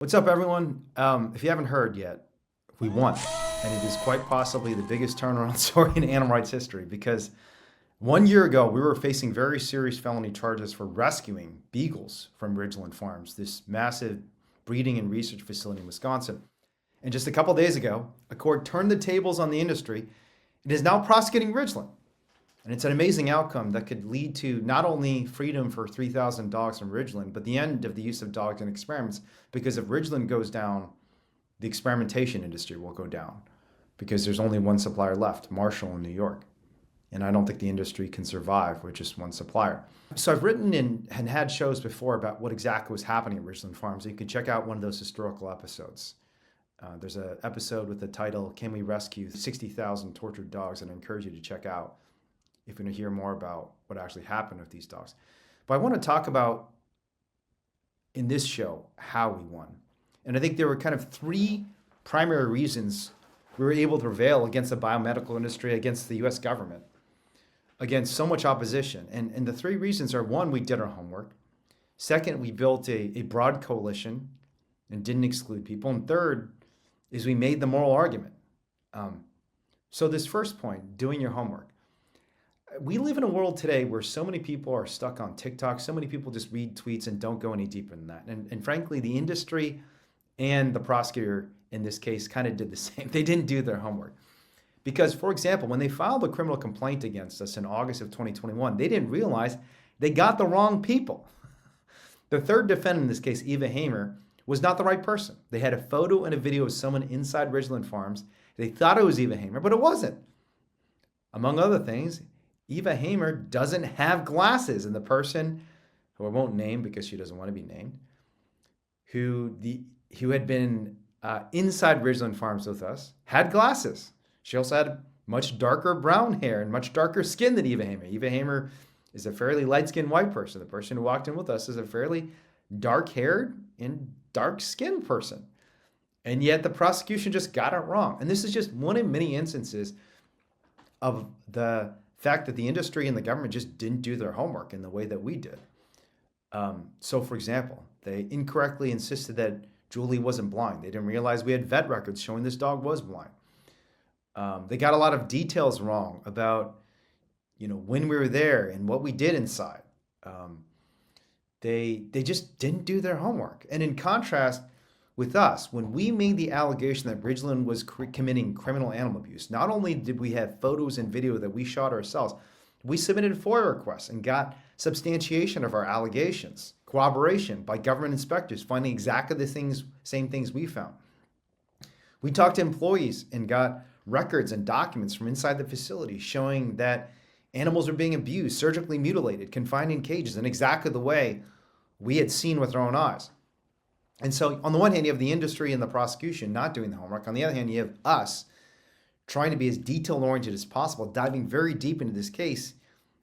What's up, everyone? If you haven't heard yet, we won. And it is quite possibly the biggest turnaround story in animal rights history because 1 year ago, we were facing very serious felony charges for rescuing beagles from Ridglan Farms, this massive breeding and research facility in Wisconsin. And just a couple days ago, a court turned the tables on the industry and is now prosecuting Ridglan. And it's an amazing outcome that could lead to not only freedom for 3,000 dogs from Ridglan, but the end of the use of dogs in experiments. Because if Ridglan goes down, the experimentation industry will go down because there's only one supplier left, Marshall in New York. And I don't think the industry can survive with just one supplier. So I've written and had shows before about what exactly was happening at Ridglan Farms. You can check out one of those historical episodes. There's an episode with the title, Can We Rescue 60,000 Tortured Dogs? And I encourage you to check out if you're going to hear more about what actually happened with these dogs. But I want to talk about, in this show, how we won. And I think there were kind of three primary reasons we were able to prevail against the biomedical industry, against the US government, against so much opposition. And the three reasons are, one, we did our homework. Second, we built a broad coalition and didn't exclude people. And third is we made the moral argument. So this first point, doing your homework. We live in a world today where so many people are stuck on TikTok. So many people just read tweets and don't go any deeper than that. And frankly, the industry and the prosecutor in this case kind of did the same. They didn't do their homework. Because, for example, when they filed a criminal complaint against us in August of 2021, they didn't realize they got the wrong people. The third defendant in this case, Eva Hamer, was not the right person. They had a photo and a video of someone inside Ridglan Farms. They thought it was Eva Hamer, but it wasn't. Among other things, Eva Hamer doesn't have glasses, and the person, who I won't name because she doesn't want to be named, who had been inside Ridglan Farms with us, had glasses. She also had much darker brown hair and much darker skin than Eva Hamer. Eva Hamer is a fairly light-skinned white person. The person who walked in with us is a fairly dark-haired and dark-skinned person. And yet the prosecution just got it wrong. And this is just one in many instances of the fact that the industry and the government just didn't do their homework in the way that we did. So, for example, they incorrectly insisted that Julie wasn't blind. They didn't realize we had vet records showing this dog was blind. They got a lot of details wrong about, when we were there and what we did inside. They just didn't do their homework. And in contrast with us, when we made the allegation that Ridglan was committing criminal animal abuse, not only did we have photos and video that we shot ourselves, we submitted FOIA requests and got substantiation of our allegations, corroboration by government inspectors finding exactly the same things we found. We talked to employees and got records and documents from inside the facility showing that animals are being abused, surgically mutilated, confined in cages in exactly the way we had seen with our own eyes. And so on the one hand, you have the industry and the prosecution not doing the homework. On the other hand, you have us trying to be as detail-oriented as possible, diving very deep into this case.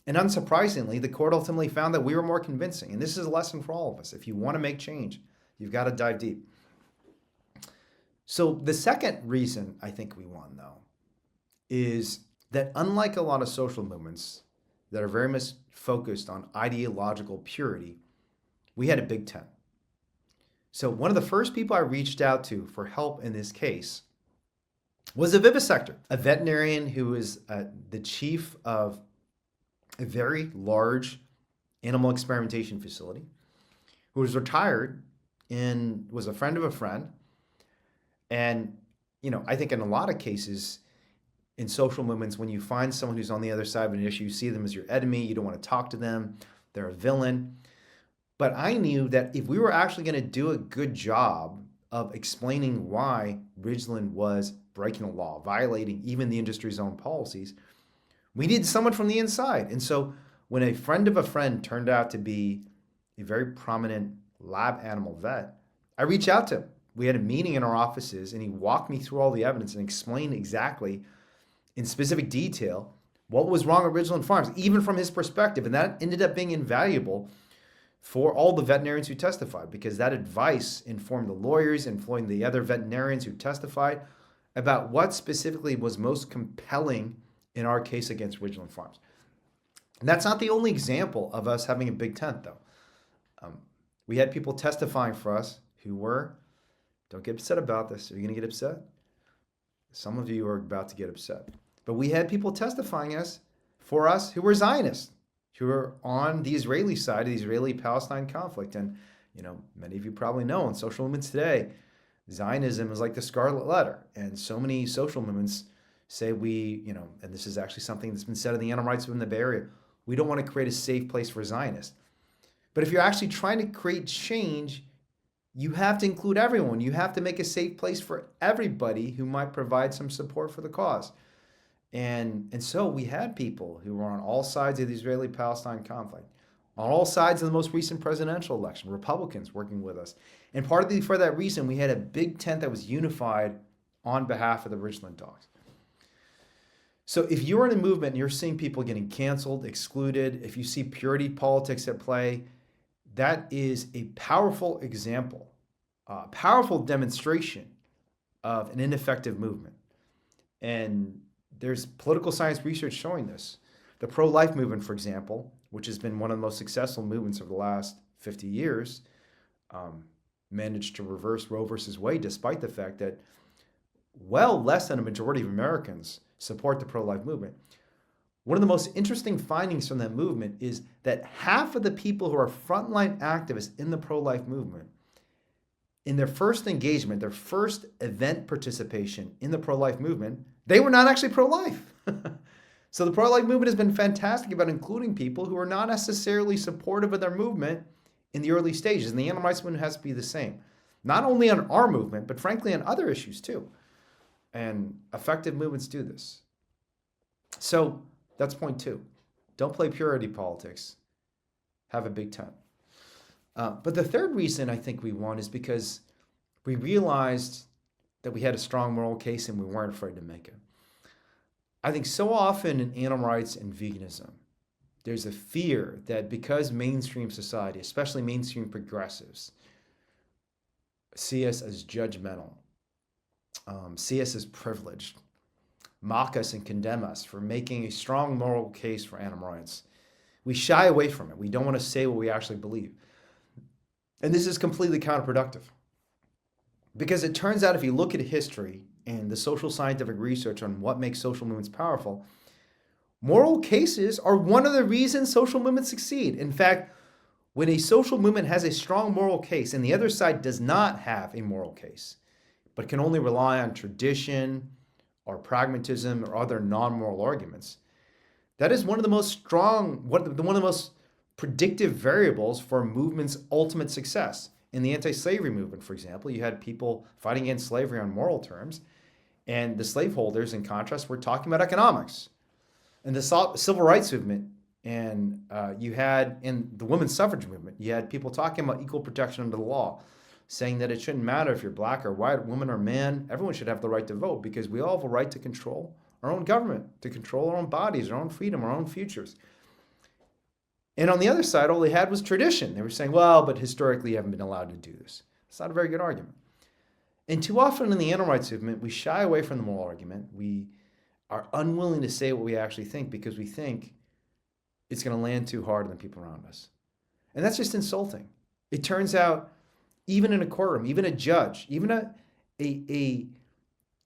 And unsurprisingly, the court ultimately found that we were more convincing. And this is a lesson for all of us. If you want to make change, you've got to dive deep. So the second reason I think we won, though, is that unlike a lot of social movements that are very much focused on ideological purity, we had a big tent. So one of the first people I reached out to for help in this case was a vivisector, a veterinarian who is the chief of a very large animal experimentation facility, who was retired and was a friend of a friend. And, I think in a lot of cases in social movements, when you find someone who's on the other side of an issue, you see them as your enemy, you don't want to talk to them, they're a villain. But I knew that if we were actually going to do a good job of explaining why Ridglan was breaking the law, violating even the industry's own policies, we needed someone from the inside. And so when a friend of a friend turned out to be a very prominent lab animal vet, I reached out to him. We had a meeting in our offices, and he walked me through all the evidence and explained exactly in specific detail what was wrong at Ridglan Farms, even from his perspective. And that ended up being invaluable for all the veterinarians who testified, because that advice informed the lawyers, informed the other veterinarians who testified about what specifically was most compelling in our case against Ridglan Farms. And that's not the only example of us having a big tent, though. We had people testifying for us who were Don't get upset about this. Are you going to get upset? Some of you are about to get upset. But we had people testifying for us who were Zionists, who are on the Israeli side of the Israeli-Palestine conflict. And, many of you probably know on social movements today, Zionism is like the scarlet letter. And so many social movements say and this is actually something that's been said in the animal rights movement in the Bay Area, we don't want to create a safe place for Zionists. But if you're actually trying to create change, you have to include everyone. You have to make a safe place for everybody who might provide some support for the cause. And so we had people who were on all sides of the Israeli-Palestine conflict, on all sides of the most recent presidential election, Republicans working with us. And partly for that reason, we had a big tent that was unified on behalf of the Ridglan dogs. So if you're in a movement and you're seeing people getting canceled, excluded, if you see purity politics at play, that is a powerful example, a powerful demonstration of an ineffective movement. And there's political science research showing this. The pro-life movement, for example, which has been one of the most successful movements of the last 50 years, managed to reverse Roe versus Wade despite the fact that well less than a majority of Americans support the pro-life movement. One of the most interesting findings from that movement is that half of the people who are frontline activists in the pro-life movement, in their first engagement, their first event participation in the pro-life movement, they were not actually pro-life. So the pro-life movement has been fantastic about including people who are not necessarily supportive of their movement in the early stages. And the animal rights movement has to be the same. Not only on our movement, but frankly on other issues too. And effective movements do this. So that's point 2. Don't play purity politics. Have a big tent. But the third reason I think we won is because we realized that we had a strong moral case and we weren't afraid to make it. I think so often in animal rights and veganism, there's a fear that because mainstream society, especially mainstream progressives, see us as judgmental, see us as privileged, mock us and condemn us for making a strong moral case for animal rights. We shy away from it. We don't want to say what we actually believe. And this is completely counterproductive. Because it turns out if you look at history and the social scientific research on what makes social movements powerful, moral cases are one of the reasons social movements succeed. In fact, when a social movement has a strong moral case and the other side does not have a moral case, but can only rely on tradition or pragmatism or other non-moral arguments, that is one of the most predictive variables for a movement's ultimate success. In the anti-slavery movement, for example, you had people fighting against slavery on moral terms, and the slaveholders, in contrast, were talking about economics. In the civil rights movement, and you had in the women's suffrage movement, you had people talking about equal protection under the law, saying that it shouldn't matter if you're black or white, woman or man, everyone should have the right to vote because we all have a right to control our own government, to control our own bodies, our own freedom, our own futures. And on the other side, all they had was tradition. They were saying, well, but historically you haven't been allowed to do this. It's not a very good argument. And too often in the animal rights movement, we shy away from the moral argument. We are unwilling to say what we actually think because we think it's going to land too hard on the people around us. And that's just insulting. It turns out, even in a courtroom, even a judge, even a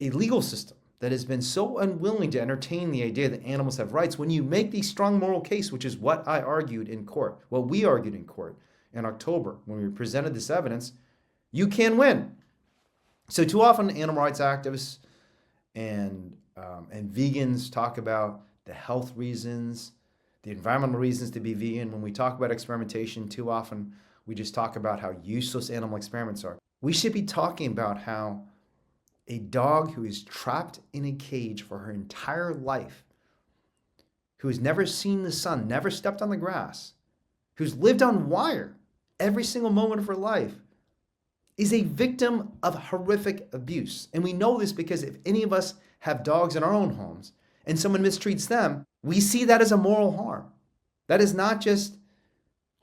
legal system that has been so unwilling to entertain the idea that animals have rights, when you make the strong moral case, which is what I argued in court, what we argued in court in October when we presented this evidence, you can win. So too often animal rights activists and vegans talk about the health reasons, the environmental reasons to be vegan. When we talk about experimentation, too often we just talk about how useless animal experiments are. We should be talking about how a dog who is trapped in a cage for her entire life, who has never seen the sun, never stepped on the grass, who's lived on wire every single moment of her life, is a victim of horrific abuse. And we know this because if any of us have dogs in our own homes and someone mistreats them, we see that as a moral harm. That is not just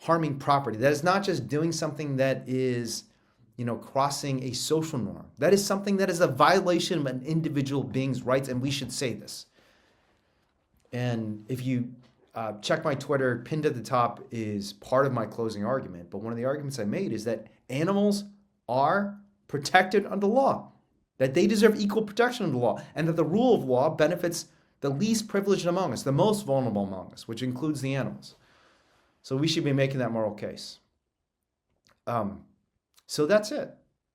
harming property. That is not just doing something that is, crossing a social norm. That is something that is a violation of an individual being's rights, and we should say this. And if you check my Twitter, pinned at the top is part of my closing argument. But one of the arguments I made is that animals are protected under law, that they deserve equal protection under law, and that the rule of law benefits the least privileged among us, the most vulnerable among us, which includes the animals. So we should be making that moral case. So that's it.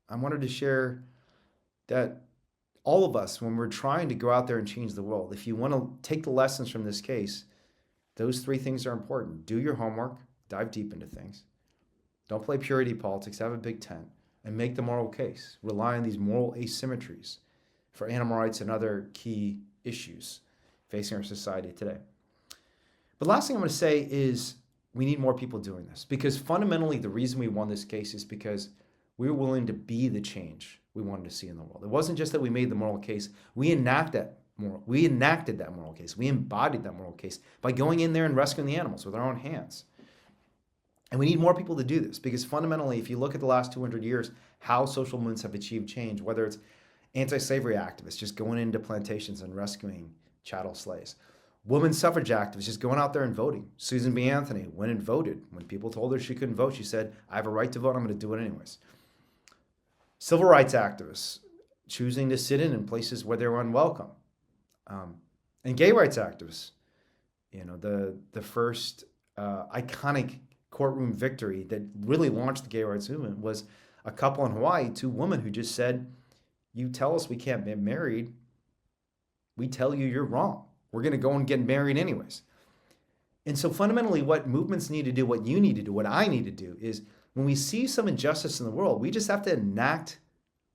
I wanted to share that all of us, when we're trying to go out there and change the world, if you want to take the lessons from this case, those three things are important. Do your homework, dive deep into things. Don't play purity politics, have a big tent, and make the moral case. Rely on these moral asymmetries for animal rights and other key issues facing our society today. But last thing I'm going to say is we need more people doing this, because fundamentally the reason we won this case is because we were willing to be the change we wanted to see in the world. It wasn't just that we made the moral case. We enacted that moral case. We embodied that moral case by going in there and rescuing the animals with our own hands. And we need more people to do this, because fundamentally, if you look at the last 200 years, how social movements have achieved change, whether it's anti-slavery activists just going into plantations and rescuing chattel slaves, women's suffrage activists just going out there and voting. Susan B. Anthony went and voted. When people told her she couldn't vote, she said, I have a right to vote, I'm going to do it anyways. Civil rights activists choosing to sit in places where they were unwelcome. And gay rights activists, the first iconic courtroom victory that really launched the gay rights movement was a couple in Hawaii, two women who just said, you tell us we can't get married, we tell you you're wrong. We're going to go and get married anyways. And so fundamentally what movements need to do, what you need to do, what I need to do is when we see some injustice in the world, we just have to enact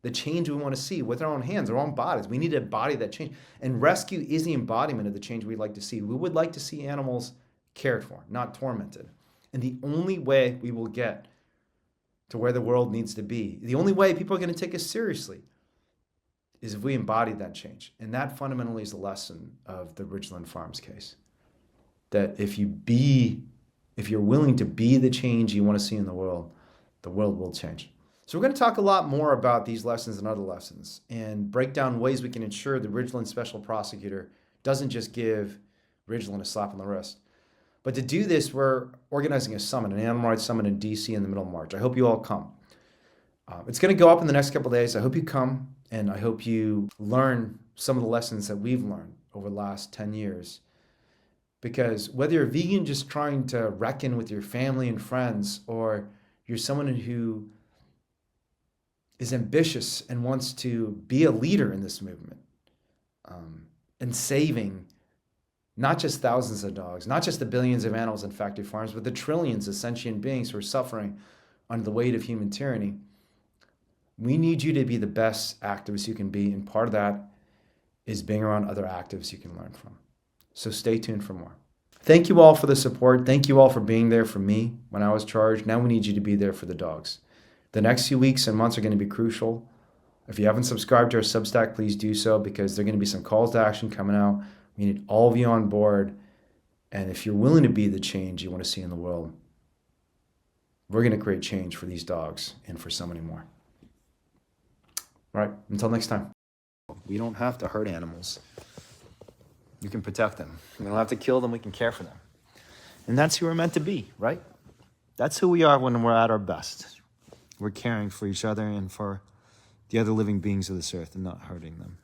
the change we want to see with our own hands, our own bodies. We need to embody that change. And rescue is the embodiment of the change we'd like to see. We would like to see animals cared for, not tormented. And the only way we will get to where the world needs to be, the only way people are going to take us seriously, is if we embody that change. And that fundamentally is the lesson of the Ridglan Farms case. That if you're willing to be the change you want to see in the world will change. So we're going to talk a lot more about these lessons and other lessons and break down ways we can ensure the Ridglan special prosecutor doesn't just give Ridglan a slap on the wrist. But to do this, we're organizing a summit, an animal rights summit in DC in the middle of March. I hope you all come. It's going to go up in the next couple of days. I hope you come, and I hope you learn some of the lessons that we've learned over the last 10 years. Because whether you're a vegan just trying to reckon with your family and friends, or you're someone who is ambitious and wants to be a leader in this movement, and saving not just thousands of dogs, not just the billions of animals in factory farms, but the trillions of sentient beings who are suffering under the weight of human tyranny, we need you to be the best activists you can be, and part of that is being around other activists you can learn from. So stay tuned for more. Thank you all for the support. Thank you all for being there for me when I was charged. Now we need you to be there for the dogs. The next few weeks and months are going to be crucial. If you haven't subscribed to our Substack, please do so, because there are going to be some calls to action coming out. We need all of you on board. And if you're willing to be the change you want to see in the world, we're going to create change for these dogs and for so many more. All right, until next time. We don't have to hurt animals. You can protect them. We don't have to kill them. We can care for them. And that's who we're meant to be, right? That's who we are when we're at our best. We're caring for each other and for the other living beings of this earth and not hurting them.